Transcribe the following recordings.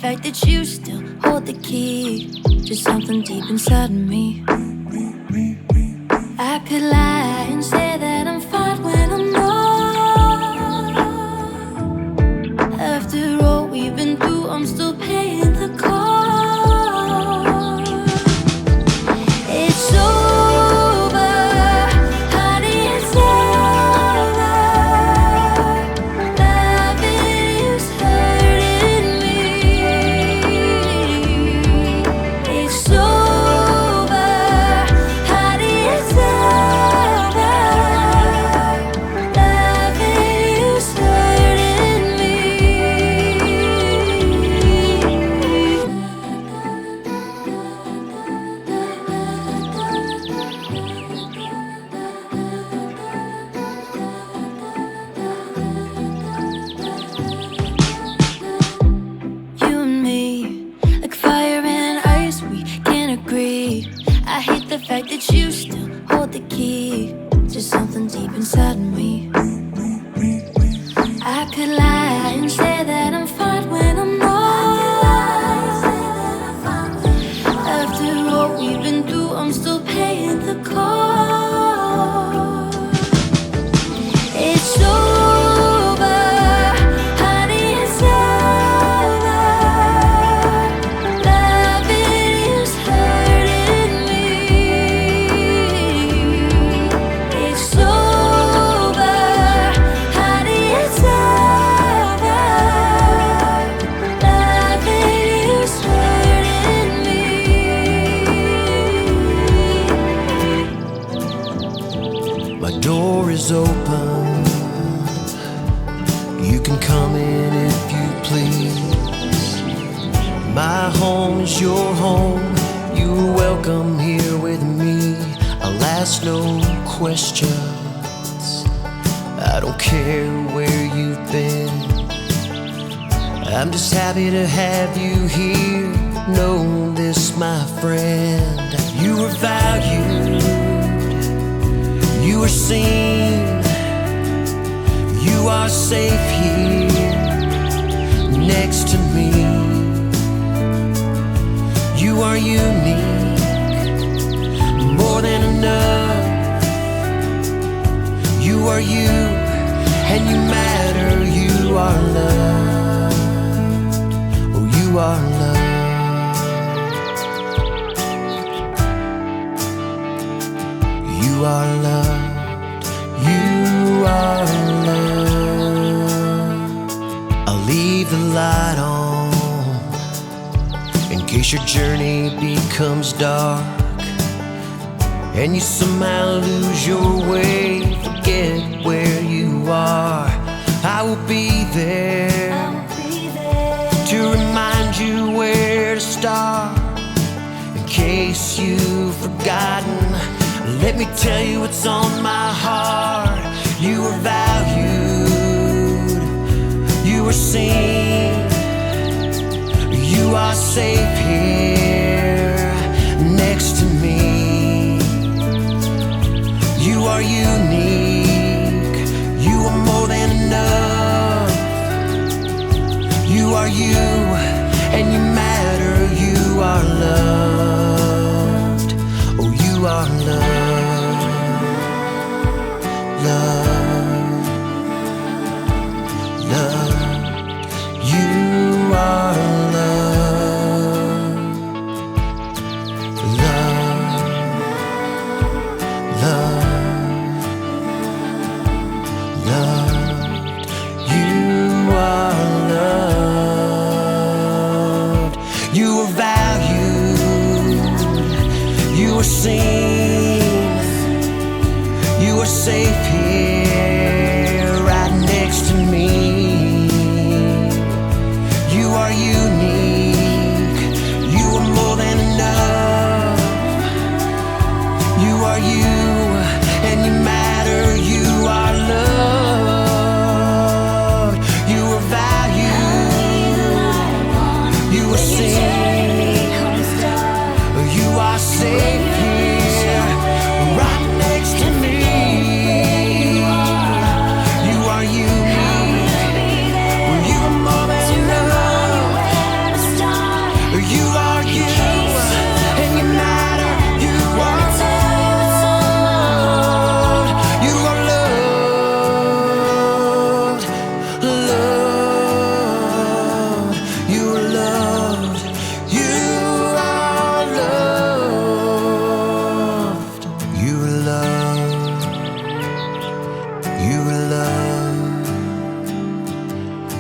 fact that you still hold the key to something deep inside of me. I could lie and say that I'm fine when I'm not. After all we've been through, I'm still paying the cost. It's over, honey, it's over. Loving you's hurting me. It's over, honey, it's over. Loving you's hurting me. You and me, like fire and ice, we can't agree. I hate the fact that you still hold the key to something deep inside of me. I could lie and say that I'm fine when I'm not. After all we've been through, I'm still paying the cost. It's over, honey, it's over. Loving you's hurting me. It's over, honey, it's over. Loving you's hurting me. My door is open. You can come in if you please. My home is your home. You're welcome here with me. I'll ask no questions. I don't care where you've been. I'm just happy to have you here. Know this, my friend. You are valued. You are seen. You are safe here next to me. You are unique, more than enough. You are you, and you matter. You are loved. Oh, you are loved. You are loved. You are loved. I'll leave the light on in case your journey becomes dark and you somehow lose your way, forget where you are. I will be there to remind you where to start. In case you've forgotten, let me tell you what's on my heart. You are valued. You are seen. You are safe here next to me. You are unique. You are more than enough. You are you, and you matter. You are loved. Oh, you are loved. Loved. Loved. You are loved. Loved. Loved. Loved. You are loved. You are valued. You are seen. You are safe here right next to me. You are unique. You are more than enough. You are you, and you matter. You are loved. You are valued. You are seen. You are safe here right next to me.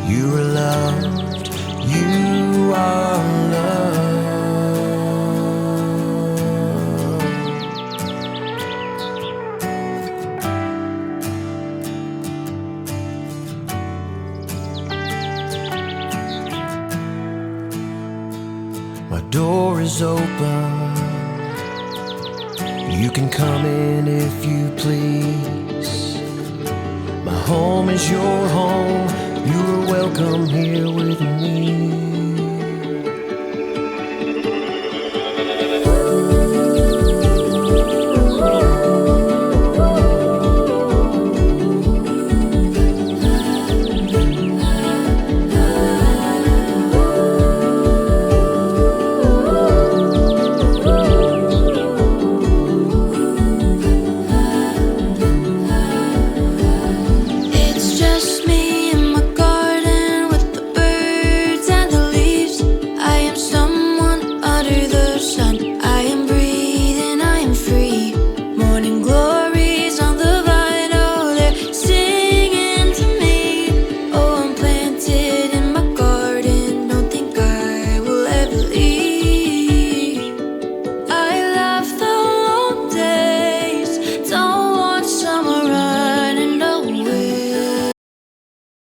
You are loved, you are loved. My door is open, you can come in if you please. My home is your home, you're welcome here with me.